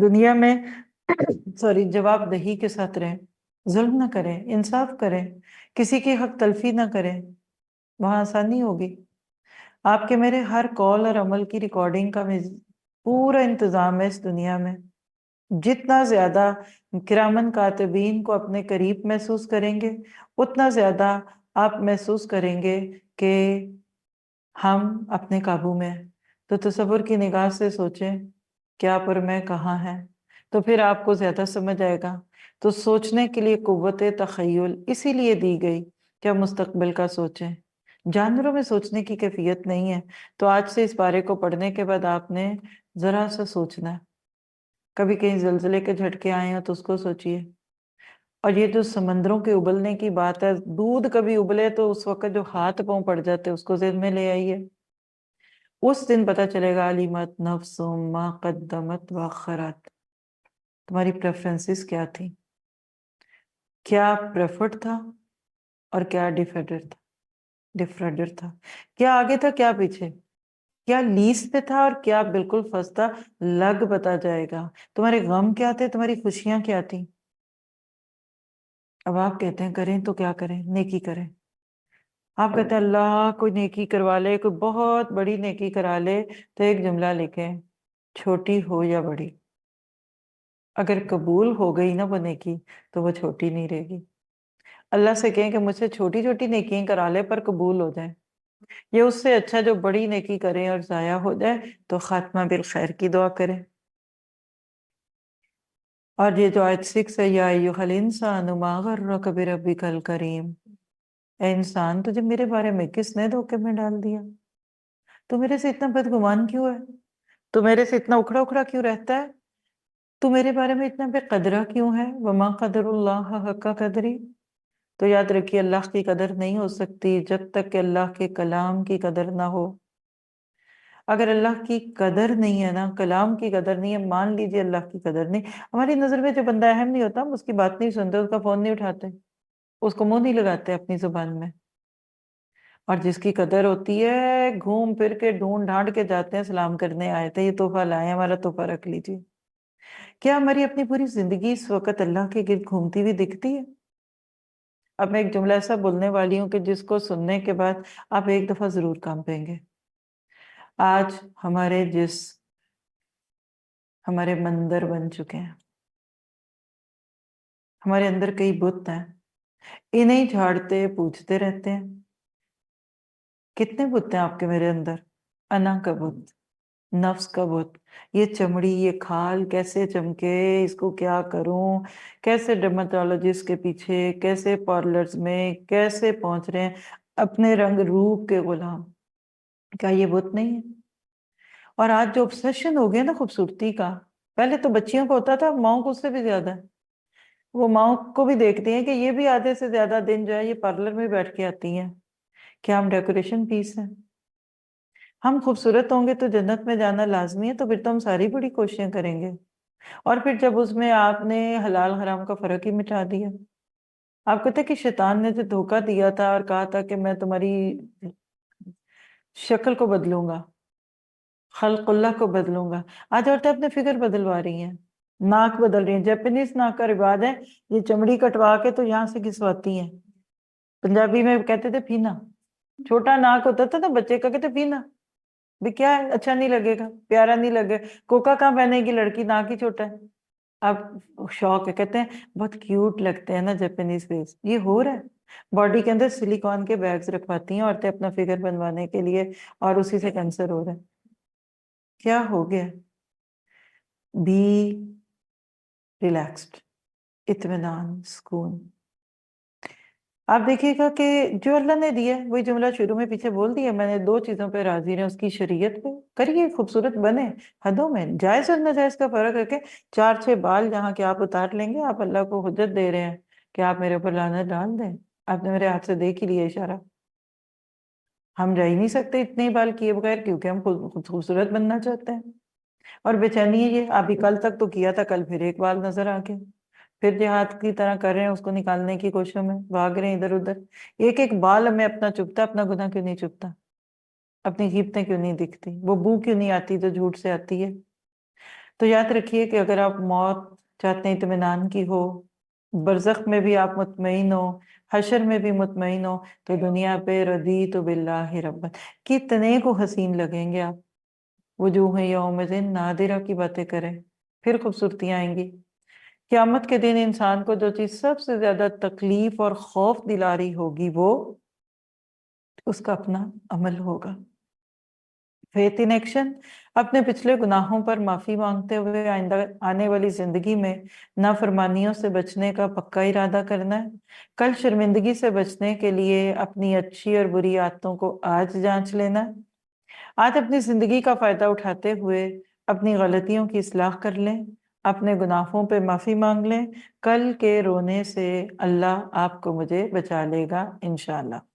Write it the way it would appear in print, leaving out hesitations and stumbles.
دنیا میں سوری جواب دہی کے ساتھ رہیں، ظلم نہ کریں، انصاف کریں، کسی کی حق تلفی نہ کریں، وہاں آسانی ہوگی۔ آپ کے میرے ہر کال اور عمل کی ریکارڈنگ کا پورا انتظام ہے اس دنیا میں۔ جتنا زیادہ کرامن کاتبین کو اپنے قریب محسوس کریں گے، اتنا زیادہ آپ محسوس کریں گے کہ ہم اپنے قابو میں ہیں۔ تو تصور کی نگاہ سے سوچیں کیا پر میں کہاں ہے، تو پھر آپ کو زیادہ سمجھ آئے گا۔ تو سوچنے کے لیے قوت تخیل اسی لیے دی گئی کہ ہم مستقبل کا سوچیں۔ جانوروں میں سوچنے کی کیفیت نہیں ہے، تو آج سے اس بارے کو پڑھنے کے بعد آپ نے ذرا سا سوچنا ہے۔ کبھی کہیں زلزلے کے جھٹکے آئے ہیں تو اس کو سوچئے۔ اور یہ جو سمندروں کے ابلنے کی بات ہے، دودھ کبھی ابلے تو اس وقت جو ہاتھ پاؤں پڑ جاتے اس کو ذہن میں لے آئیے۔ اس دن پتہ چلے گا علمت نفس ما قدمت واخرت، تمہاری پریفرنسز کیا تھی، کیا پریفرڈ تھا اور کیا ڈیفرڈر تھا، کیا آگے تھا کیا پیچھے، کیا لیز پہ تھا اور کیا بالکل فرسٹ تھا۔ لگ بتا جائے گا تمہارے غم کیا تھے، تمہاری خوشیاں کیا تھیں۔ اب آپ کہتے ہیں کریں تو کیا کریں، نیکی کریں۔ آپ کہتے ہیں اللہ کوئی نیکی کروا لے، کوئی بہت بڑی نیکی کرا لے، تو ایک جملہ لکھیں، چھوٹی ہو یا بڑی، اگر قبول ہو گئی نا وہ نیکی تو وہ چھوٹی نہیں رہے گی۔ اللہ سے کہیں کہ مجھ سے چھوٹی چھوٹی نیکیاں کرا لے پر قبول ہو جائیں، یہ اس سے اچھا جو بڑی نیکی کریں اور ضائع ہو جائے تو خاتمہ بالخیر کی دعا کریں۔ اور یہ جو آیت 6 ہے، یا ایھا الانسان ما غرک بربک الکریم، اے انسان تجھے میرے بارے میں کس نے دھوکے میں ڈال دیا، تو میرے سے اتنا بدگمان کیوں ہے، تو میرے سے اتنا اکھڑا اکھڑا کیوں رہتا ہے، تو میرے بارے میں اتنا بے قدرہ کیوں ہے۔ وما قدر اللہ حق قدری، تو یاد رکھیے اللہ کی قدر نہیں ہو سکتی جب تک کہ اللہ کے کلام کی قدر نہ ہو۔ اگر اللہ کی قدر نہیں ہے نا، کلام کی قدر نہیں ہے، مان لیجئے اللہ کی قدر نہیں، ہماری نظر میں جو بندہ اہم نہیں ہوتا ہم اس کی بات نہیں سنتے، اس کا فون نہیں اٹھاتے، اس کو منہ نہیں لگاتے اپنی زبان میں۔ اور جس کی قدر ہوتی ہے گھوم پھر کے ڈھونڈ ڈھانڈ کے جاتے ہیں، سلام کرنے آئے تھے، یہ تحفہ لائے، ہمارا تحفہ رکھ لیجئے۔ کیا ہماری اپنی پوری زندگی اس وقت اللہ کے گرد گھومتی ہوئی دکھتی ہے؟ اب میں ایک جملہ ایسا بولنے والی ہوں کہ جس کو سننے کے بعد آپ ایک دفعہ ضرور کام پائیں گے۔ آج ہمارے جسم ہمارے مندر بن چکے ہیں، ہمارے اندر کئی بت ہیں، انہیں جھاڑتے پوچھتے رہتے ہیں کتنے بت ہیں آپ کے میرے اندر۔ انا کا بت، نفس کا بت، یہ چمڑی یہ کھال کیسے چمکے، اس کو کیا کروں، کیسے ڈرمٹولوجسٹ کے پیچھے، کیسے پارلرز میں کیسے پہنچ رہے ہیں اپنے رنگ روپ کے غلام۔ کیا یہ بت نہیں ہے؟ اور آج جو obsession ہو گیا نا خوبصورتی کا، پہلے تو بچیوں کو ہوتا تھا، ماؤں کو اس سے بھی زیادہ ہے۔ وہ ماؤں کو بھی دیکھتی ہیں کہ یہ بھی آدھے سے زیادہ دن جو ہے یہ پارلر میں بیٹھ کے آتی ہیں۔ کیا ہم ڈیکوریشن پیس ہیں؟ ہم خوبصورت ہوں گے تو جنت میں جانا لازمی ہے، تو پھر تو ہم ساری بڑی کوششیں کریں گے۔ اور پھر جب اس میں آپ نے حلال حرام کا فرق ہی مٹا دیا، آپ کہتے کہ شیطان نے جو دھوکہ دیا تھا اور کہا تھا کہ میں تمہاری شکل کو بدلوں گا، خلق اللہ کو بدلوں گا، آج عورتیں اپنے فگر بدلوا رہی ہیں، ناک بدل رہی ہیں۔ جیپنیز ناک کا رواج ہے، یہ چمڑی کٹوا کے تو یہاں سے گھسواتی ہیں۔ پنجابی میں کہتے تھے پھینا، چھوٹا ناک ہوتا تھا نا بچے کا، کہتے پھینا بھی کیا ہے، اچھا نہیں لگے گا، پیارا نہیں لگے، کوکا کہاں پہنے گی لڑکی، ناک ہی چھوٹا ہے۔ اب شوق ہے، کہتے ہیں بہت کیوٹ لگتے ہیں نا جیپنیز فیس، یہ ہو رہا ہے۔ باڈی کے اندر سلیکون کے بیگز رکھواتی ہیں عورتیں اپنا فگر بنوانے کے لیے، اور اسی سے کینسر ہو رہا ہے۔ کیا ہو گیا؟ بی ریلیکسڈ، اطمینان، سکون۔ آپ دیکھیے گا کہ جو اللہ نے دیا ہے، وہی جملہ شروع میں پیچھے بول دیا، میں نے 2 چیزوں پہ راضی رہیں، اس کی شریعت پہ کریے، خوبصورت بنے، حدوں میں، جائز اور ناجائز کا فرق رکھیں۔ 4-6 بال جہاں کے آپ اتار لیں گے، آپ اللہ کو حجت دے رہے ہیں کہ آپ میرے اوپر لعنت ڈال دیں۔ آپ نے میرے ہاتھ سے دیکھ ہی لیا اشارہ، ہم رہ ہی نہیں سکتے اتنے ہی بال کیے بغیر، کیونکہ ہم خوبصورت بننا چاہتے ہیں۔ اور بے چینی ہے یہ، ابھی کل تک تو کیا تھا، کل پھر ایک بال نظر آ گیا، پھر جہاد کی طرح کر رہے ہیں اس کو نکالنے کی کوششوں میں، بھاگ رہے ہیں ادھر ادھر۔ ایک ایک بال ہمیں اپنا چبھتا، اپنا گناہ کیوں نہیں چبھتا، اپنی غیبتیں کیوں نہیں دکھتی، وہ بو کیوں نہیں آتی جو جھوٹ سے آتی ہے۔ تو یاد رکھیے کہ اگر آپ موت چاہتے ہیں اطمینان کی ہو، برزخ میں بھی آپ مطمئن ہو، حشر میں بھی مطمئن ہو، تو دنیا پہ رضیت باللہ ربا کتنے کو حسین لگیں گے آپ. وجوہ یومئذ نادرہ کی باتیں کریں، پھر خوبصورتیاں آئیں گی. قیامت کے دن انسان کو جو چیز سب سے زیادہ تکلیف اور خوف دلا رہی ہوگی وہ اس کا اپنا عمل ہوگا. فیتھ ان ایکشن، اپنے پچھلے گناہوں پر معافی مانگتے ہوئے آئندہ آنے والی زندگی میں نافرمانیوں سے بچنے کا پکا ارادہ کرنا ہے. کل شرمندگی سے بچنے کے لیے اپنی اچھی اور بری عادتوں کو آج جانچ لینا ہے. آج اپنی زندگی کا فائدہ اٹھاتے ہوئے اپنی غلطیوں کی اصلاح کر لیں، اپنے گناہوں پہ معافی مانگ لیں. کل کے رونے سے اللہ آپ کو مجھے بچا لے گا انشاءاللہ.